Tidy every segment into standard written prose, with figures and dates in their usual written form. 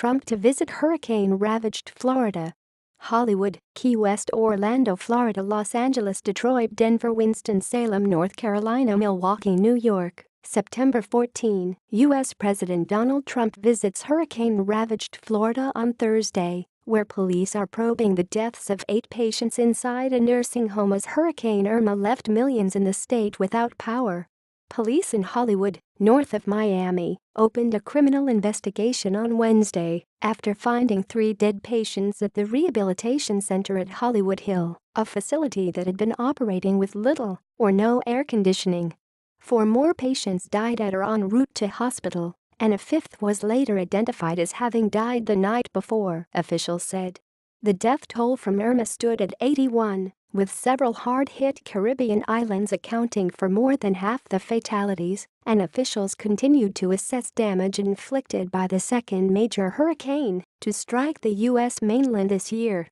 Trump to visit hurricane-ravaged Florida. Hollywood, Key West, Orlando, Florida, Los Angeles, Detroit, Denver, Winston-Salem, North Carolina, Milwaukee, New York. September 14, U.S. President Donald Trump visits hurricane-ravaged Florida on Thursday, where police are probing the deaths of 8 patients inside a nursing home as Hurricane Irma left millions in the state without power. Police in Hollywood, north of Miami, opened a criminal investigation on Wednesday after finding 3 dead patients at the Rehabilitation Center at Hollywood Hill, a facility that had been operating with little or no air conditioning. 4 more patients died at or en route to hospital, and a 5th was later identified as having died the night before, officials said. The death toll from Irma stood at 81, with several hard-hit Caribbean islands accounting for more than half the fatalities, and officials continued to assess damage inflicted by the second major hurricane to strike the U.S. mainland this year.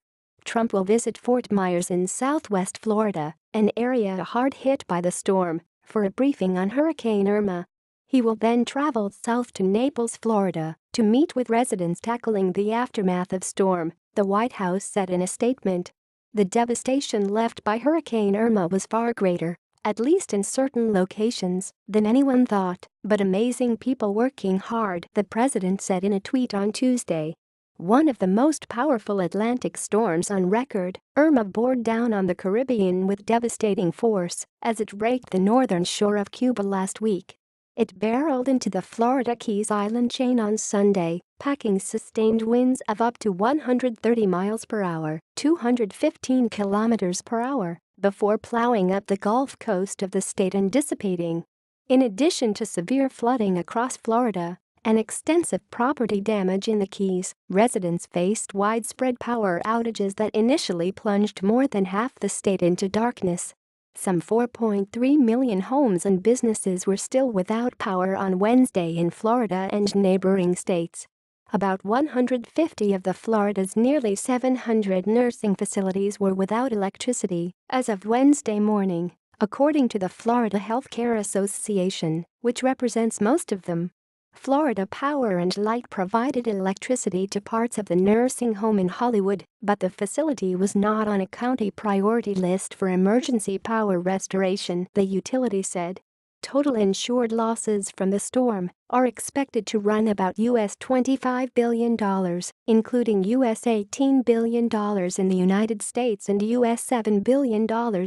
Trump will visit Fort Myers in southwest Florida, an area hard hit by the storm, for a briefing on Hurricane Irma. He will then travel south to Naples, Florida, to meet with residents tackling the aftermath of storm, the White House said in a statement. The devastation left by Hurricane Irma was far greater, at least in certain locations, than anyone thought, but amazing people working hard, the president said in a tweet on Tuesday. One of the most powerful Atlantic storms on record, Irma bore down on the Caribbean with devastating force as it raked the northern shore of Cuba last week. It barreled into the Florida Keys island chain on Sunday, packing sustained winds of up to 130 miles per hour, 215 kilometers per hour, before plowing up the Gulf Coast of the state and dissipating. In addition to severe flooding across Florida and extensive property damage in the Keys, residents faced widespread power outages that initially plunged more than half the state into darkness. Some 4.3 million homes and businesses were still without power on Wednesday in Florida and neighboring states. About 150 of Florida's nearly 700 nursing facilities were without electricity as of Wednesday morning, according to the Florida Healthcare Association, which represents most of them. Florida Power and Light provided electricity to parts of the nursing home in Hollywood, but the facility was not on a county priority list for emergency power restoration, the utility said. Total insured losses from the storm are expected to run about $25 billion, including $18 billion in the United States and $7 billion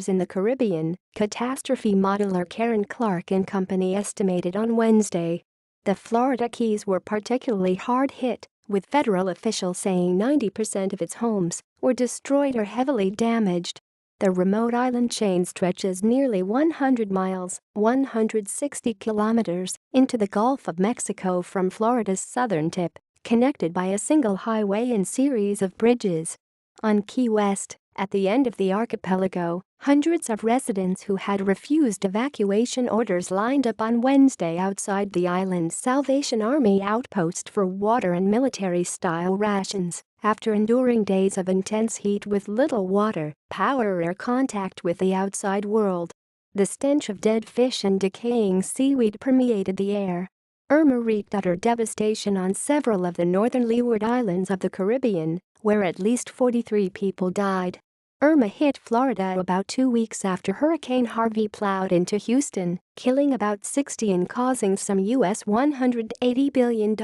in the Caribbean, catastrophe modeler Karen Clark and Company estimated on Wednesday. The Florida Keys were particularly hard hit, with federal officials saying 90% of its homes were destroyed or heavily damaged. The remote island chain stretches nearly 100 miles, 160 kilometers, into the Gulf of Mexico from Florida's southern tip, connected by a single highway and series of bridges. On Key West, at the end of the archipelago, hundreds of residents who had refused evacuation orders lined up on Wednesday outside the island's Salvation Army outpost for water and military-style rations, after enduring days of intense heat with little water, power, or contact with the outside world. The stench of dead fish and decaying seaweed permeated the air. Irma wreaked utter devastation on several of the northern Leeward Islands of the Caribbean, where at least 43 people died. Irma hit Florida about 2 weeks after Hurricane Harvey plowed into Houston, killing about 60 and causing some $180 billion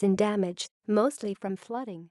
in damage, mostly from flooding.